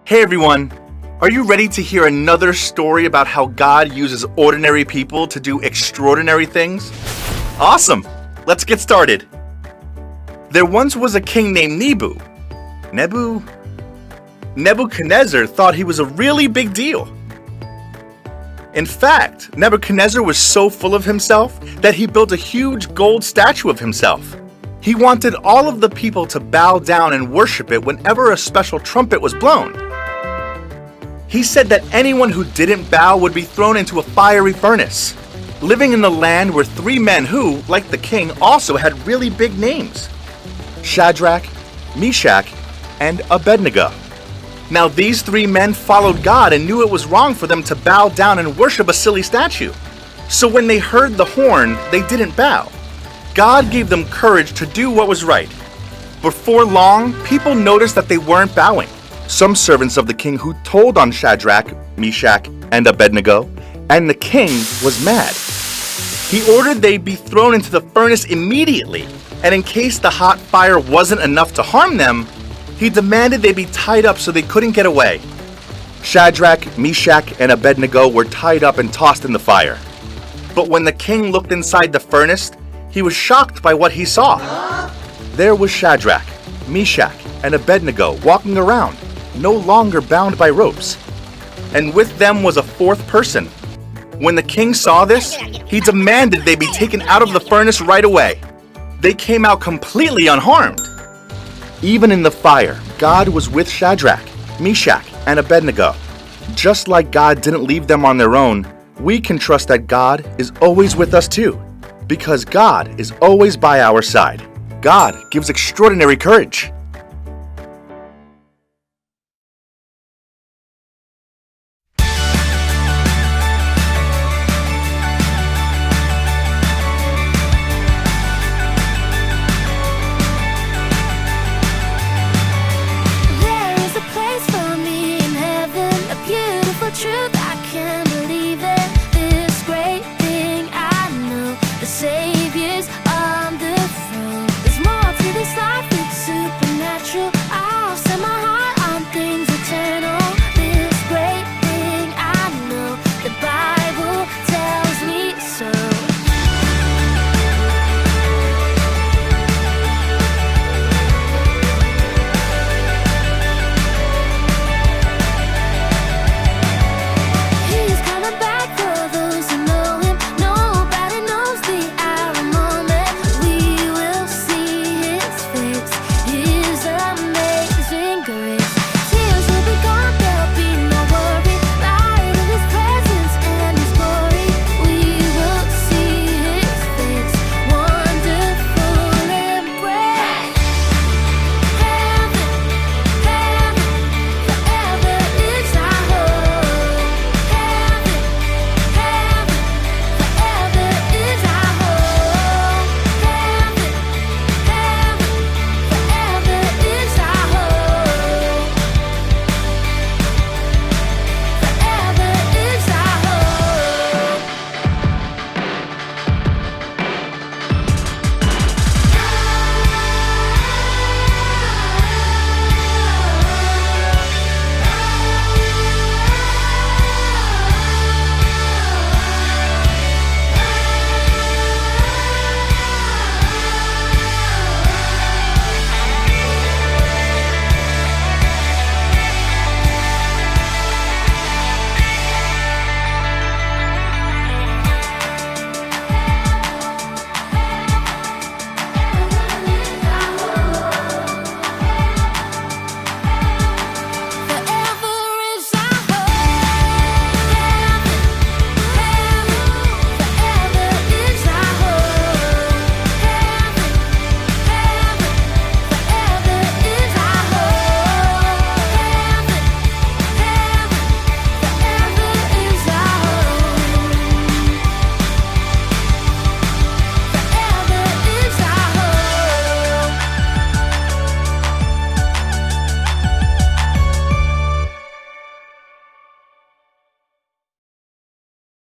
Hey everyone, are you ready to hear another story about how God uses ordinary people to do extraordinary things? Awesome! Let's get started. There once was a king named Nebuchadnezzar thought he was a really big deal. In fact, Nebuchadnezzar was so full of himself that he built a huge gold statue of himself. He wanted all of the people to bow down and worship it whenever a special trumpet was blown. He said that anyone who didn't bow would be thrown into a fiery furnace, living in the land were three men who, like the king, also had really big names: Shadrach, Meshach, and Abednego. Now these three men followed God and knew it was wrong for them to bow down and worship a silly statue. So when they heard the horn, they didn't bow. God gave them courage to do what was right. Before long, people noticed that they weren't bowing. Some servants of the king who told on Shadrach, Meshach, and Abednego, and the king was mad. He ordered they be thrown into the furnace immediately, and in case the hot fire wasn't enough to harm them, he demanded they be tied up so they couldn't get away. Shadrach, Meshach, and Abednego were tied up and tossed in the fire. But when the king looked inside the furnace, he was shocked by what he saw. There was Shadrach, Meshach, and Abednego walking around, no longer bound by ropes. And with them was a fourth person. When the king saw this, he demanded they be taken out of the furnace right away. They came out completely unharmed. Even in the fire, God was with Shadrach, Meshach, and Abednego. Just like God didn't leave them on their own, we can trust that God is always with us too, because God is always by our side. God gives extraordinary courage. Truth I can